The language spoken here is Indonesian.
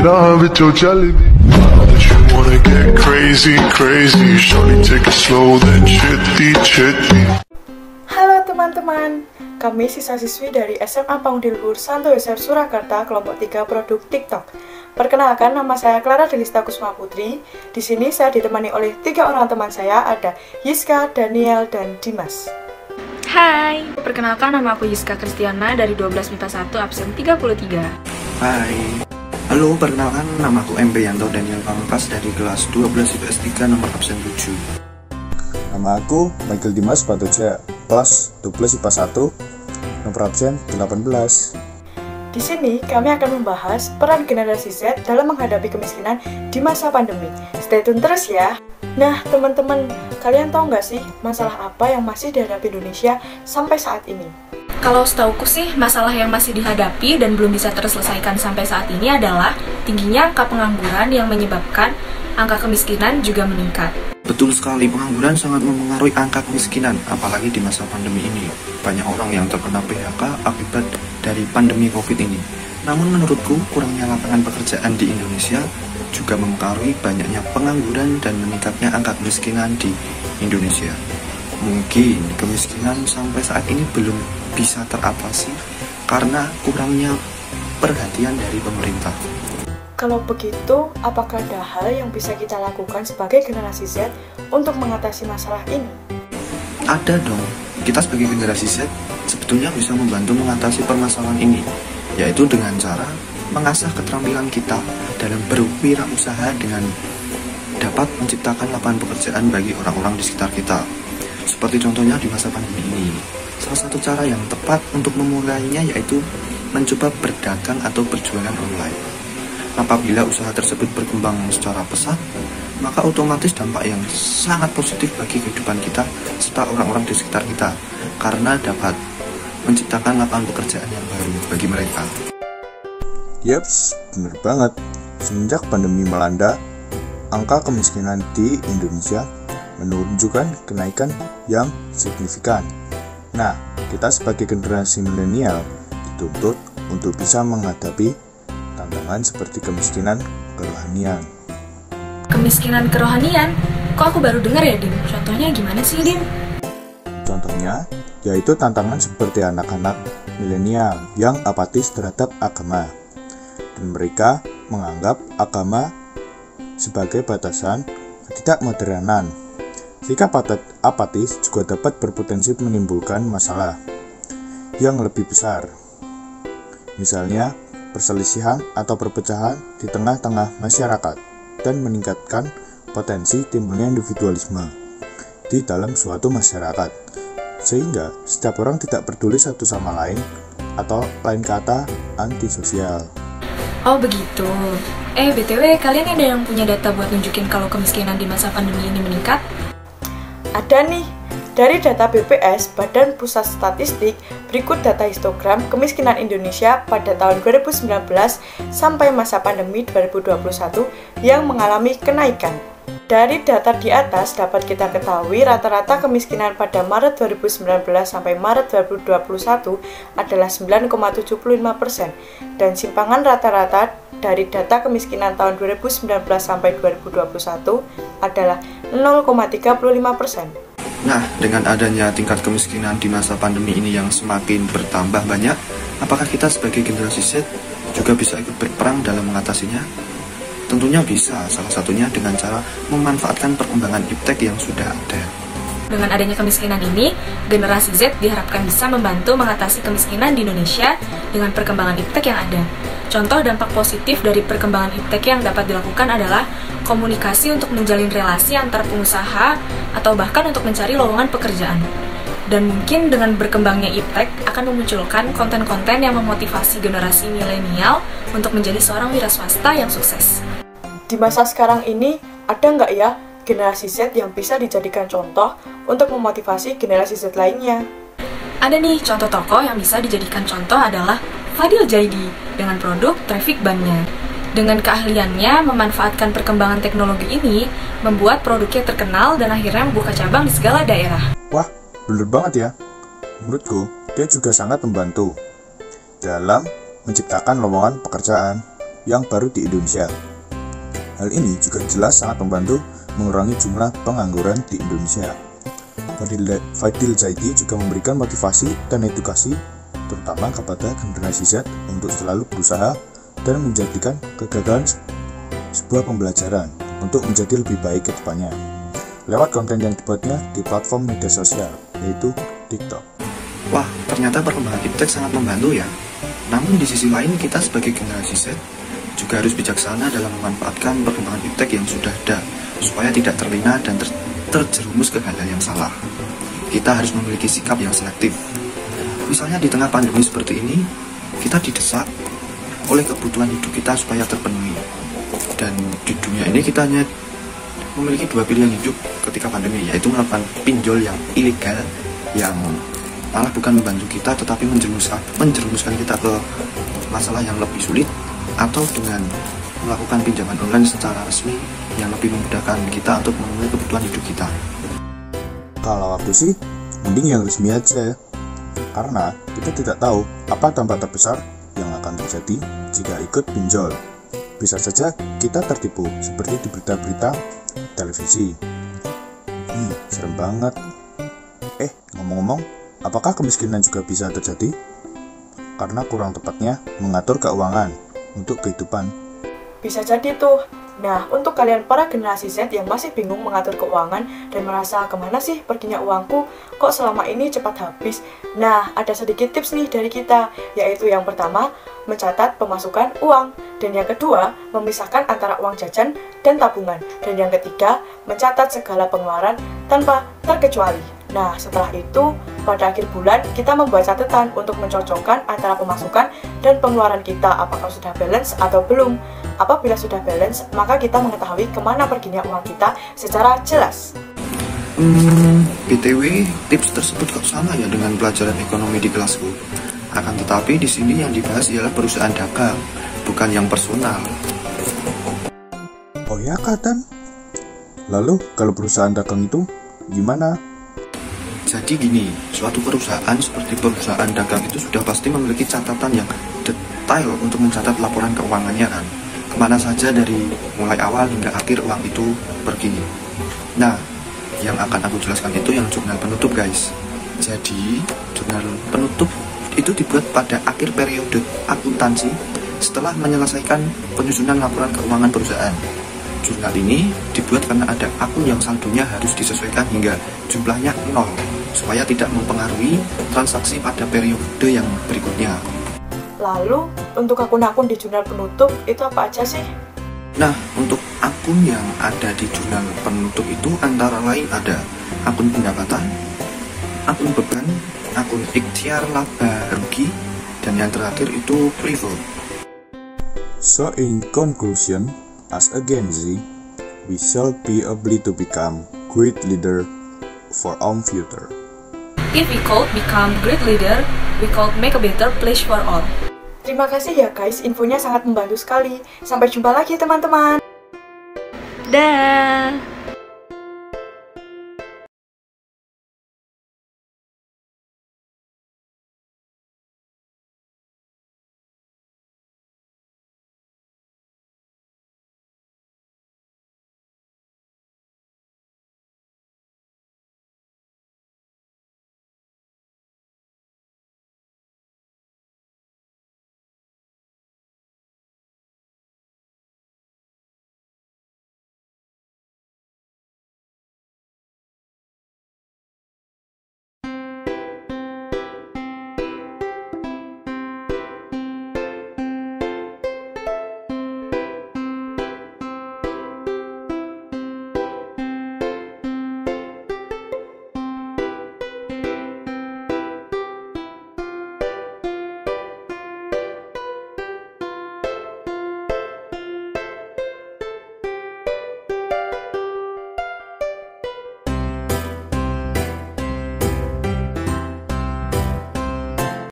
ਰਾਹ ਵਿੱਚੋਂ ਚੱਲਦੀ You wanna get crazy, crazy Shorty take it slow then chitty, chitty Halo teman-teman, kami siswa-siswi dari SMA Pangudi Luhur Santo Yosef Surakarta kelompok 3 produk TikTok. Perkenalkan, nama saya Clara Delista Kusma Putri. Di sini saya ditemani oleh 3 orang teman saya, ada Yiska, Daniel, dan Dimas. Hai, perkenalkan nama aku Yiska Kristiana dari 12 MIPA 1 absen 33. Hai, halo, perkenalkan nama aku MB Yanto Daniel Pamungkas dari kelas 12 IPS 3 nomor absen 7. Nama aku Michael Dimas Patoja, kelas 12 IPA 1 nomor absen 18. Di sini kami akan membahas peran generasi Z dalam menghadapi kemiskinan di masa pandemi. Stay tune terus ya. Nah teman-teman, kalian tahu nggak sih masalah apa yang masih dihadapi Indonesia sampai saat ini? Kalau setauku sih, masalah yang masih dihadapi dan belum bisa terselesaikan sampai saat ini adalah tingginya angka pengangguran yang menyebabkan angka kemiskinan juga meningkat. Betul sekali, pengangguran sangat mempengaruhi angka kemiskinan, apalagi di masa pandemi ini. Banyak orang yang terkena PHK akibat dari pandemi COVID ini. Namun menurutku, kurangnya lapangan pekerjaan di Indonesia juga mempengaruhi banyaknya pengangguran dan meningkatnya angka kemiskinan di Indonesia. Mungkin kemiskinan sampai saat ini belum bisa teratasi karena kurangnya perhatian dari pemerintah. Kalau begitu, apakah ada hal yang bisa kita lakukan sebagai generasi Z untuk mengatasi masalah ini? Ada dong, kita sebagai generasi Z sebetulnya bisa membantu mengatasi permasalahan ini, yaitu dengan cara mengasah keterampilan kita dalam berwirausaha dengan dapat menciptakan lapangan pekerjaan bagi orang-orang di sekitar kita. Seperti contohnya di masa pandemi ini, salah satu cara yang tepat untuk memulainya yaitu mencoba berdagang atau berjualan online. Apabila usaha tersebut berkembang secara pesat, maka otomatis dampak yang sangat positif bagi kehidupan kita serta orang-orang di sekitar kita, karena dapat menciptakan lapangan pekerjaan yang baru bagi mereka. Yaps, bener banget. Semenjak pandemi melanda, angka kemiskinan di Indonesia menunjukkan kenaikan yang signifikan. Nah, kita sebagai generasi milenial dituntut untuk bisa menghadapi tantangan seperti kemiskinan kerohanian. Kemiskinan kerohanian? Kok aku baru dengar ya, Dim? Contohnya gimana sih, Dim? Contohnya, yaitu tantangan seperti anak-anak milenial yang apatis terhadap agama. Dan mereka menganggap agama sebagai batasan ketidakmodernan. Sikap apatis juga dapat berpotensi menimbulkan masalah yang lebih besar. Misalnya, perselisihan atau perpecahan di tengah-tengah masyarakat dan meningkatkan potensi timbulnya individualisme di dalam suatu masyarakat, sehingga setiap orang tidak peduli satu sama lain atau lain kata antisosial. Oh begitu. BTW, kalian ada yang punya data buat nunjukin kalau kemiskinan di masa pandemi ini meningkat? Ada nih, dari data BPS, Badan Pusat Statistik, berikut data histogram kemiskinan Indonesia pada tahun 2019 sampai masa pandemi 2021 yang mengalami kenaikan. Dari data di atas dapat kita ketahui rata-rata kemiskinan pada Maret 2019 sampai Maret 2021 adalah 9,75% dan simpangan rata-rata dari data kemiskinan tahun 2019 sampai 2021 adalah 0,35%. Nah, dengan adanya tingkat kemiskinan di masa pandemi ini yang semakin bertambah banyak, apakah kita sebagai generasi Z juga bisa ikut berperang dalam mengatasinya? Tentunya bisa, salah satunya dengan cara memanfaatkan perkembangan iptek yang sudah ada. Dengan adanya kemiskinan ini, generasi Z diharapkan bisa membantu mengatasi kemiskinan di Indonesia dengan perkembangan iptek yang ada. Contoh dampak positif dari perkembangan iptek yang dapat dilakukan adalah komunikasi untuk menjalin relasi antar pengusaha atau bahkan untuk mencari lowongan pekerjaan. Dan mungkin dengan berkembangnya iptek akan memunculkan konten-konten yang memotivasi generasi milenial untuk menjadi seorang wira swasta yang sukses. Di masa sekarang ini, ada nggak ya generasi Z yang bisa dijadikan contoh untuk memotivasi generasi Z lainnya? Ada nih, contoh tokoh yang bisa dijadikan contoh adalah Fadil Jaidi dengan produk Traffic Ban-nya. Dengan keahliannya memanfaatkan perkembangan teknologi ini, membuat produknya terkenal dan akhirnya membuka cabang di segala daerah. Wah, bener banget ya. Menurutku, dia juga sangat membantu dalam menciptakan lowongan pekerjaan yang baru di Indonesia. Hal ini juga jelas sangat membantu mengurangi jumlah pengangguran di Indonesia. Fadil Zaidi juga memberikan motivasi dan edukasi terutama kepada generasi Z untuk selalu berusaha dan menjadikan kegagalan sebuah pembelajaran untuk menjadi lebih baik ke depannya lewat konten yang dibuatnya di platform media sosial, yaitu TikTok. Wah, ternyata perkembangan iptek sangat membantu ya. Namun di sisi lain kita sebagai generasi Z juga harus bijaksana dalam memanfaatkan perkembangan iptek yang sudah ada supaya tidak terlena dan terjerumus ke hal-hal yang salah. Kita harus memiliki sikap yang selektif. Misalnya di tengah pandemi seperti ini, kita didesak oleh kebutuhan hidup kita supaya terpenuhi. Dan di dunia ini kita hanya memiliki dua pilihan hidup ketika pandemi, yaitu melakukan pinjol yang ilegal yang malah bukan membantu kita tetapi menjerumuskan kita ke masalah yang lebih sulit, atau dengan melakukan pinjaman online secara resmi yang lebih memudahkan kita untuk memenuhi kebutuhan hidup kita. Kalau aku sih, mending yang resmi aja ya. Karena kita tidak tahu apa dampak terbesar yang akan terjadi jika ikut pinjol. Bisa saja kita tertipu seperti di berita-berita televisi. Serem banget. Ngomong-ngomong, apakah kemiskinan juga bisa terjadi? Karena kurang tepatnya mengatur keuangan untuk kehidupan. Bisa jadi tuh. Nah, untuk kalian para generasi Z yang masih bingung mengatur keuangan dan merasa kemana sih perginya uangku, kok selama ini cepat habis? Nah, ada sedikit tips nih dari kita, yaitu yang pertama, mencatat pemasukan uang. Dan yang kedua, memisahkan antara uang jajan dan tabungan. Dan yang ketiga, mencatat segala pengeluaran tanpa terkecuali. Nah, setelah itu, pada akhir bulan, kita membuat catatan untuk mencocokkan antara pemasukan dan pengeluaran kita, apakah sudah balance atau belum. Apabila sudah balance, maka kita mengetahui kemana perginya uang kita secara jelas. BTW, tips tersebut kok sama ya dengan pelajaran ekonomi di kelasku. Akan tetapi di sini yang dibahas ialah perusahaan dagang, bukan yang personal. Oh ya, Katan? Lalu, kalau perusahaan dagang itu gimana? Jadi gini, suatu perusahaan seperti perusahaan dagang itu sudah pasti memiliki catatan yang detail untuk mencatat laporan keuangannya kan. Kemana saja dari mulai awal hingga akhir uang itu pergi. Nah, yang akan aku jelaskan itu yang jurnal penutup guys. Jadi, jurnal penutup itu dibuat pada akhir periode akuntansi setelah menyelesaikan penyusunan laporan keuangan perusahaan. Jurnal ini dibuat karena ada akun yang saldonya harus disesuaikan hingga jumlahnya 0 supaya tidak mempengaruhi transaksi pada periode yang berikutnya. Lalu, untuk akun-akun di jurnal penutup itu apa aja sih? Nah, untuk akun yang ada di jurnal penutup itu antara lain ada akun pendapatan, akun beban, akun ikhtiar laba rugi, dan yang terakhir itu privilege. So in conclusion, as a Gen Z, we shall be able to become great leader for our future. If we could become great leader, we could make a better place for all. Terima kasih ya guys, infonya sangat membantu sekali. Sampai jumpa lagi teman-teman. Dah.